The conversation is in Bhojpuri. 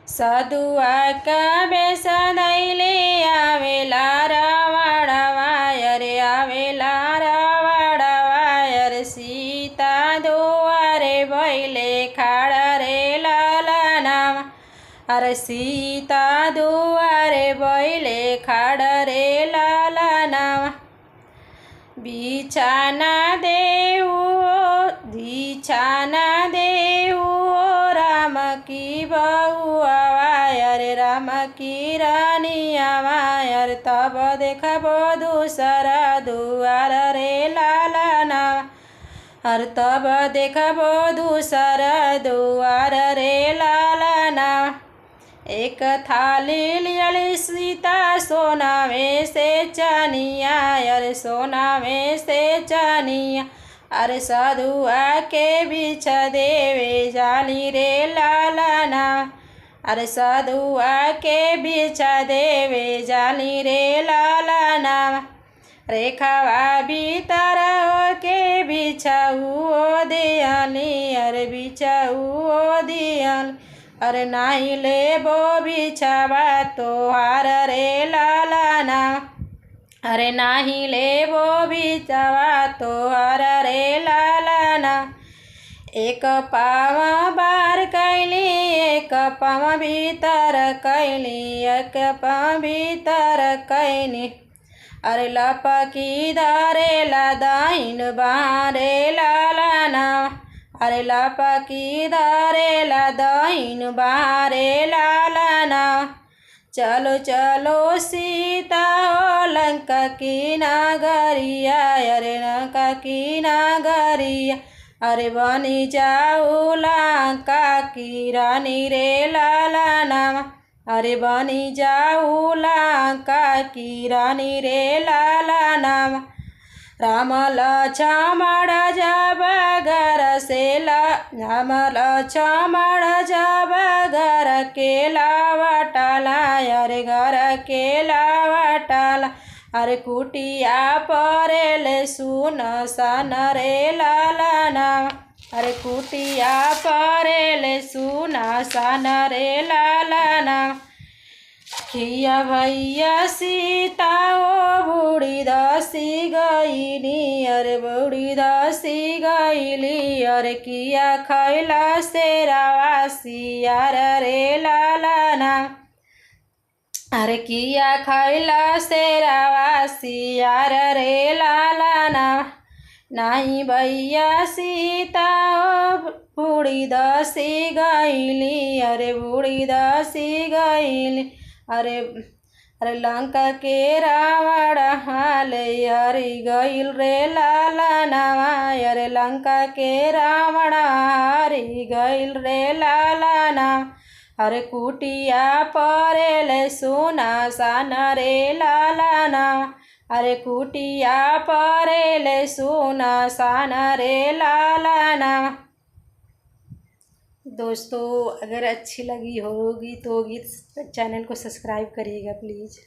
सदुआ का बेसदैले आवेला रवाड़वायर आवेला रवाड़वायर सीता दुआरे भैले खाड़ा रे लालनावा। अरे सीता दुआरे भैले खाड़ा रे लालनावा। बिछाना देऊ राम की बउआ अरे राम की रानियावा। अरे तब देखबो दूसरा दुआर रे लालनावा। अरे तब देखबो दूसरा दुआर रे लालनावा। एक थाली लियली सीता सोनावे से चनिया अरे सोनावे से चनिया। अरे सदुआ के बिछ देवे जाली रे लालनावा। अरे सदुआ के बिछ देवे जाली रे लालनावा। रेखावा भीतर के बिछाऊ दियाली अरे बिछाऊ दियाली। अरे नाही लेबो बिछावा तोहार रे लालनावा। अरे नाही लेबो बिछावा तोहार रे लालनावा। एक पाव बाहर कैली एक पाव भीतर कैली एक पाव भीतर कैली। अरे लपकी धरेला दाहिन बारे लालनावा। अरे लपकी धरेला दाहिन बारे लालनावा। चलो चलो सीता हो लंका की नगरिया अरे लंका की नगरिया। अरे बनी जाऊ लंका की रानी रे लालनावा। अरे बनी जाऊ लंका की रानी रे लालनावा। राम लक्ष्मण जब घर से राम लक्ष्मण जब घर के लावटाला अरे घर के लावटाला। अरे कुटिया परेले सुन सन रे लालनावा। अरे कुटिया परेले सुन सन रे लालनावा। किया भैया सीता ओ बूढ़ी दासी गईली अरे बूढ़ी दासी गईली। अरे किया खैला शेरावा सियार रे लालनावा। अरे किया खैला शेरावा सियार रे लालनावा। नाही भैया सीता ओ बूढ़ी दासी गईली अरे बूढ़ी दासी गईली। अरे लंका के रावण हाल हरि गईल रे लालनावा। अरे लंका के रावण हरि गईल रे लालनावा। अरे कुटिया परेले सुना सन रे लालनावा। अरे कुटिया परेले सुना सन रे लालनावा। दोस्तों अगर अच्छी लगी होगी तो चैनल को सब्सक्राइब करिएगा प्लीज़।